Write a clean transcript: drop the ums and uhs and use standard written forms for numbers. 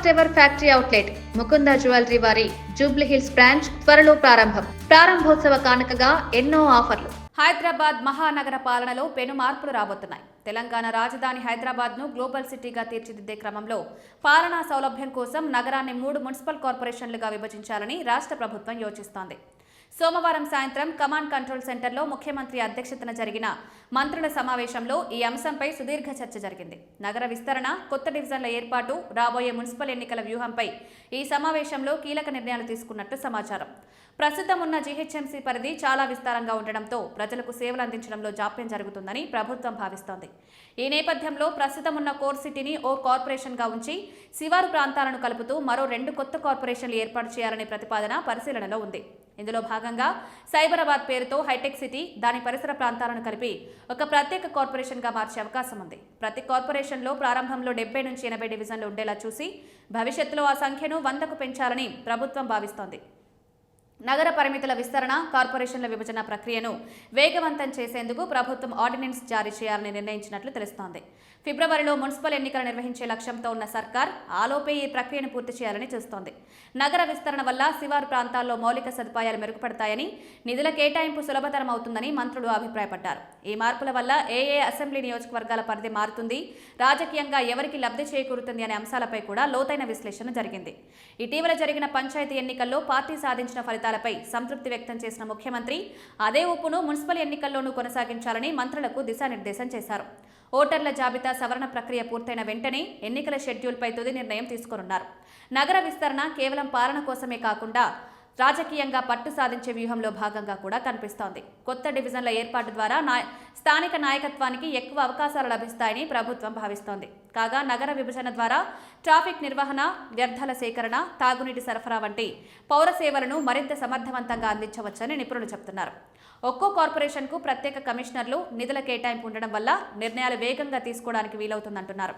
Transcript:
First ever factory outlet Mukunda jewellery వారి Jubilee hills branch త్వరలో ప్రారంభోత్సవ కానుకగా ఎన్నో ఆఫర్లు. హైదరాబాద్ మహానగర పాలనలో పెను మార్పులు రాబోతున్నాయి. తెలంగాణ రాజధాని హైదరాబాద్ను గ్లోబల్ సిటీగా తీర్చిదిద్దే క్రమంలో పాలనా సౌలభ్యం కోసం నగరాన్ని 3 మున్సిపల్ కార్పొరేషన్లుగా విభజించాలని రాష్ట్ర ప్రభుత్వం యోచిస్తోంది. సోమవారం సాయంత్రం కమాండ్ కంట్రోల్ సెంటర్లో ముఖ్యమంత్రి అధ్యక్షతన జరిగిన మంత్రుల సమావేశంలో ఈ అంశంపై సుదీర్ఘ చర్చ జరిగింది. నగర విస్తరణ, కొత్త డివిజన్ల ఏర్పాటు, రాబోయే మున్సిపల్ ఎన్నికల వ్యూహంపై ఈ సమావేశంలో కీలక నిర్ణయాలు తీసుకున్నట్టు సమాచారం. ప్రస్తుతం ఉన్న జీహెచ్ఎంసీ పరిధి చాలా విస్తారంగా ఉండడంతో ప్రజలకు సేవలు అందించడంలో జాప్యం జరుగుతుందని ప్రభుత్వం భావిస్తోంది. ఈ నేపథ్యంలో ప్రస్తుతం ఉన్న కోర్ సిటీని ఓ కార్పొరేషన్గా ఉంచి శివారు ప్రాంతాలను కలుపుతూ మరో 2 కొత్త కార్పొరేషన్లు ఏర్పాటు చేయాలనే ప్రతిపాదన పరిశీలనలో ఉంది. ఇందులో భాగంగా సైబరాబాద్ పేరుతో హైటెక్ సిటీ, దాని పరిసర ప్రాంతాలను కలిపి ఒక ప్రత్యేక కార్పొరేషన్గా మార్చే అవకాశం ఉంది. ప్రతి కార్పొరేషన్లో ప్రారంభంలో 70 నుంచి 80 డివిజన్లు ఉండేలా చూసి భవిష్యత్తులో ఆ సంఖ్యను 100కు పెంచాలని ప్రభుత్వం భావిస్తోంది. నగర పరిమితుల విస్తరణ, కార్పొరేషన్ల విభజన ప్రక్రియను వేగవంతం చేసేందుకు ప్రభుత్వం ఆర్డినెన్స్ జారీ చేయాలని నిర్ణయించినట్లు తెలుస్తోంది. ఫిబ్రవరిలో మున్సిపల్ ఎన్నికలు నిర్వహించే లక్ష్యంతో ఉన్న సర్కార్ ఆలోపే ఈ ప్రక్రియను పూర్తి చేయాలని చూస్తోంది. నగర విస్తరణ వల్ల శివారు ప్రాంతాల్లో మౌలిక సదుపాయాలు మెరుగుపడతాయని, నిధుల కేటాయింపు సులభతరం అవుతుందని మంత్రులు అభిప్రాయపడ్డారు. ఈ మార్పుల వల్ల ఏ అసెంబ్లీ నియోజకవర్గాల పరిధి మారుతుంది, రాజకీయంగా ఎవరికి లబ్ధి చేకూరుతుంది అనే అంశాలపై కూడా లోతైన విశ్లేషణ జరిగింది. ఇటీవల జరిగిన పంచాయతీ ఎన్నికల్లో పార్టీ సాధించిన ఫలితాలపై సంతృప్తి వ్యక్తం చేసిన ముఖ్యమంత్రి అదే ఊపును మున్సిపల్ ఎన్నికల్లోనూ కొనసాగించాలని మంత్రులకు దిశానిర్దేశం చేశారు. ఓటర్ల జాబితా సవరణ ప్రక్రియ పూర్తయిన వెంటనే ఎన్నికల షెడ్యూల్పై తుది నిర్ణయం తీసుకోనున్నారు. నగర విస్తరణ కేవలం పాలన కోసమే కాకుండా రాజకీయంగా పట్టు సాధించే వ్యూహంలో భాగంగా కూడా కనిపిస్తోంది. కొత్త డివిజన్ల ఏర్పాటు ద్వారా స్థానిక నాయకత్వానికి ఎక్కువ అవకాశాలు లభిస్తాయని ప్రభుత్వం భావిస్తోంది. కాగా నగర విభజన ద్వారా ట్రాఫిక్ నిర్వహణ, వ్యర్థాల సేకరణ, తాగునీటి సరఫరా వంటి పౌర సేవలను మరింత సమర్థవంతంగా అందించవచ్చని నిపుణులు చెబుతున్నారు. ఒక్కో కార్పొరేషన్కు ప్రత్యేక కమిషనర్లు, నిధుల కేటాయింపు ఉండడం వల్ల నిర్ణయాలు వేగంగా తీసుకోవడానికి వీలవుతుందంటున్నారు.